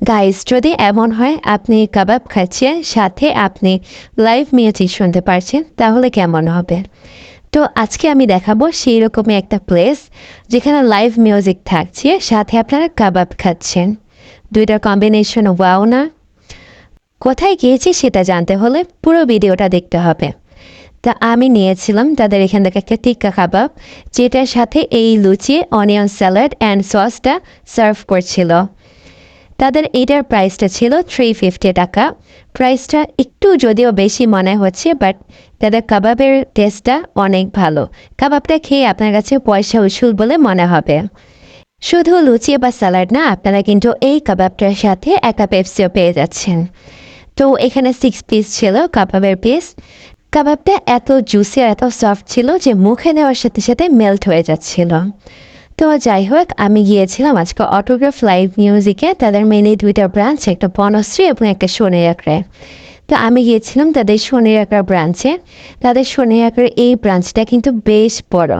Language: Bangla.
গাইস, যদি এমন হয় আপনি কাবাব খাচ্ছেন সাথে আপনি লাইভ মিউজিক শুনতে পারছেন তাহলে কেমন হবে? তো আজকে আমি দেখাবো সেই রকমই একটা প্লেস যেখানে লাইভ মিউজিক থাকছে সাথে আপনারা কাবাব খাচ্ছেন। দুইটার কম্বিনেশন ওয়াও না? কোথায় গিয়েছি সেটা জানতে হলে পুরো ভিডিওটা দেখতে হবে। তা আমি নিয়েছিলাম তাদের এখান থেকে একটা টিক্কা কাবাব, যেটার সাথে এই লুচি, অনিয়ন স্যালাড অ্যান্ড সসটা সার্ভ করছিল। তাদের এইটার প্রাইসটা ছিল 350 টাকা। প্রাইসটা একটু যদিও বেশি মনে হচ্ছে, বাট তাদের কাবাবের টেস্টটা অনেক ভালো। কাবাবটা খেয়ে আপনার কাছে পয়সা উসুল বলে মনে হবে। শুধু লুচি বা স্যালাড না, আপনারা কিন্তু এই কাবাবটার সাথে একটা পেপসিও পেয়ে যাচ্ছেন। তো এখানে 6 পিস ছিল কাবাবের পিস। কাবাবটা এত জুসি আর এত সফট ছিল যে মুখে নেওয়ার সাথে সাথে মেল্ট হয়ে যাচ্ছিল। তো যাই হোক, আমি গিয়েছিলাম আজকে অটোগ্রাফ লাইভ মিউজিকে। তাদের মেনলি দুইটা ব্রাঞ্চ, একটা বনশ্রী এবং একটা শনির আঁকড়ায়। তো আমি গিয়েছিলাম তাদের শনির আঁকড়া ব্রাঞ্চে। তাদের শনির আঁকড়ার এই ব্রাঞ্চটা কিন্তু বেশ বড়।